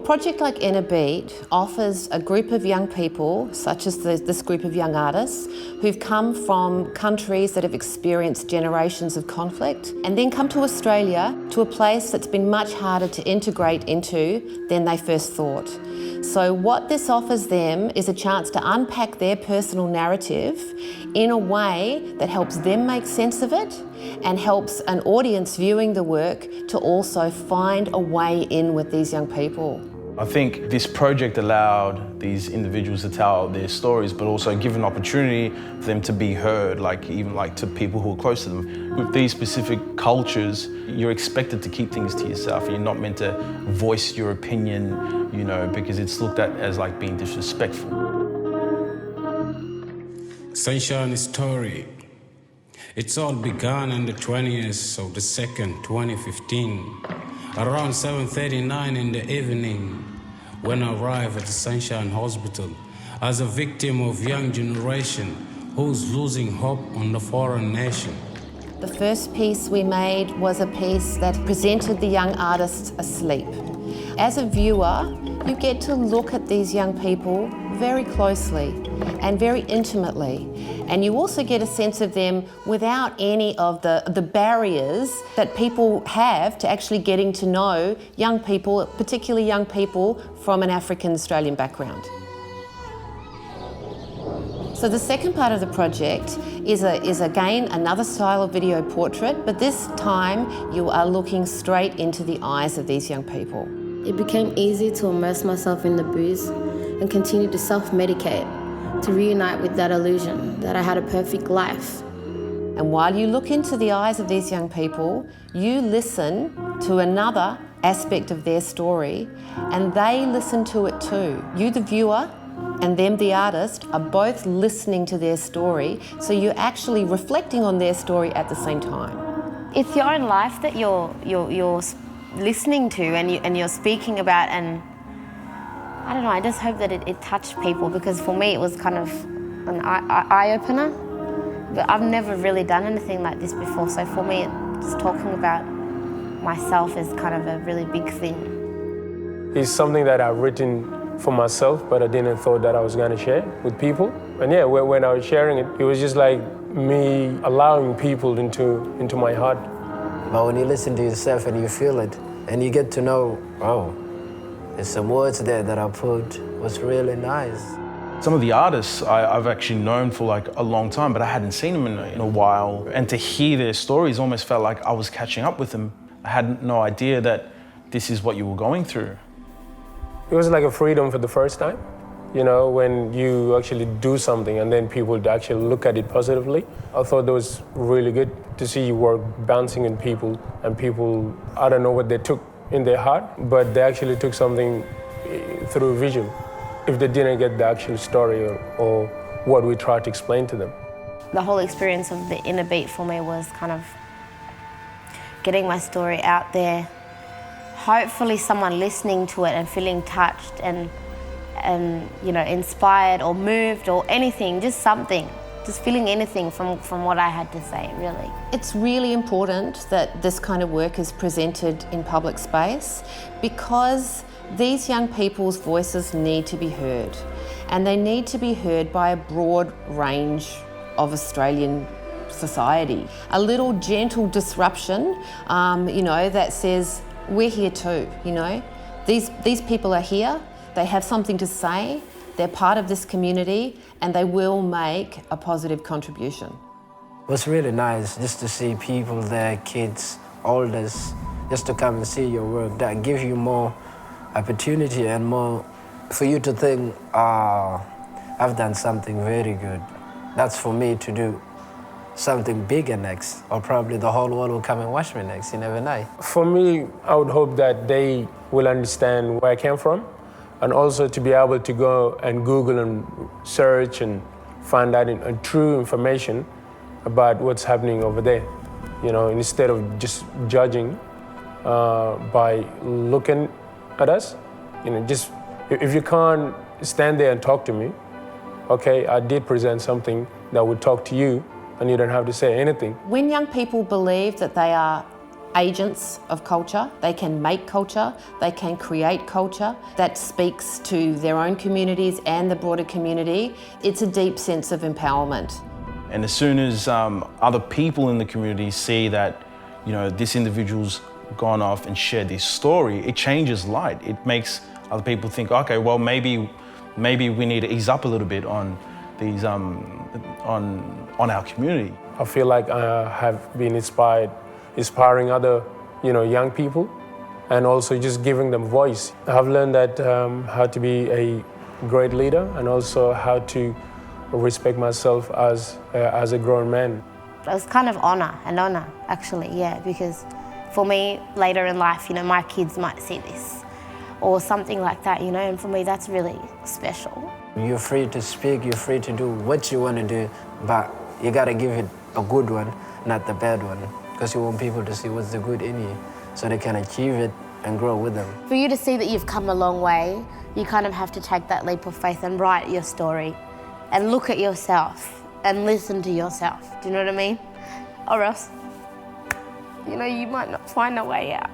project like Inner Beat offers a group of young people, such as this group of young artists, who've come from countries that have experienced generations of conflict and then come to Australia, to a place that's been much harder to integrate into than they first thought. So what this offers them is a chance to unpack their personal narrative in a way that helps them make sense of it and helps an audience viewing the work to also find a way in with these young people. I think this project allowed these individuals to tell their stories, but also give an opportunity for them to be heard, even to people who are close to them. With these specific cultures, you're expected to keep things to yourself. You're not meant to voice your opinion, because it's looked at as being disrespectful. Sunshine Story. It's all began on the 20th of the 2nd, 2015. Around 7:39 in the evening, when I arrived at the Sunshine Hospital as a victim of young generation who's losing hope on the foreign nation. The first piece we made was a piece that presented the young artists asleep. As a viewer, you get to look at these young people very closely and very intimately. And you also get a sense of them without any of the barriers that people have to actually getting to know young people, particularly young people from an African Australian background. So the second part of the project is again another style of video portrait, but this time you are looking straight into the eyes of these young people. It became easy to immerse myself in the booze and continue to self-medicate, to reunite with that illusion that I had a perfect life. And while you look into the eyes of these young people, you listen to another aspect of their story, and they listen to it too. You, the viewer, and them, the artist, are both listening to their story, so you're actually reflecting on their story at the same time. It's your own life that you're listening to and you're speaking about, and I don't know, I just hope that it touched people, because for me it was kind of an eye-opener. But I've never really done anything like this before, so for me just talking about myself is kind of a really big thing. It's something that I've written for myself, but I didn't thought that I was going to share with people. And yeah, when I was sharing it, it was just like me allowing people into my heart. But when you listen to yourself and you feel it, and you get to know, oh, there's some words there that I put, was really nice. Some of the artists I've actually known for a long time, but I hadn't seen them in a while. And to hear their stories almost felt like I was catching up with them. I had no idea that this is what you were going through. It was like a freedom for the first time, when you actually do something and then people actually look at it positively. I thought that was really good to see your work bouncing in people, and people, I don't know what they took in their heart, but they actually took something through vision, if they didn't get the actual story or what we tried to explain to them. The whole experience of the Inner Beat for me was kind of getting my story out there. Hopefully someone listening to it and feeling touched and inspired or moved or anything, just something, just feeling anything from what I had to say, really. It's really important that this kind of work is presented in public space, because these young people's voices need to be heard, and they need to be heard by a broad range of Australian society. A little gentle disruption, that says, we're here too, These people are here, they have something to say, they're part of this community, and they will make a positive contribution. It was really nice just to see people there, kids, elders, just to come and see your work. That gives you more opportunity and more for you to think, I've done something very good. That's for me to do something bigger next, or probably the whole world will come and watch me next, you never know. For me, I would hope that they will understand where I came from, and also to be able to go and Google and search and find out true information about what's happening over there, instead of just judging by looking at us. Just if you can't stand there and talk to me, okay, I did present something that would talk to you, and you don't have to say anything. When young people believe that they are agents of culture. They can make culture, they can create culture that speaks to their own communities and the broader community. It's a deep sense of empowerment. And as soon as other people in the community see that, you know, this individual's gone off and shared this story, it changes light. It makes other people think, okay, well, maybe we need to ease up a little bit on these, on our community. I feel like I have been inspiring other, young people, and also just giving them voice. I've learned that how to be a great leader, and also how to respect myself as a grown man. It was kind of an honour actually, yeah, because for me later in life, my kids might see this or something like that, and for me that's really special. You're free to speak, you're free to do what you want to do, but you gotta give it a good one, not the bad one, because you want people to see what's the good in you so they can achieve it and grow with them. For you to see that you've come a long way, you kind of have to take that leap of faith and write your story and look at yourself and listen to yourself. Do you know what I mean? Or else, you might not find a way out.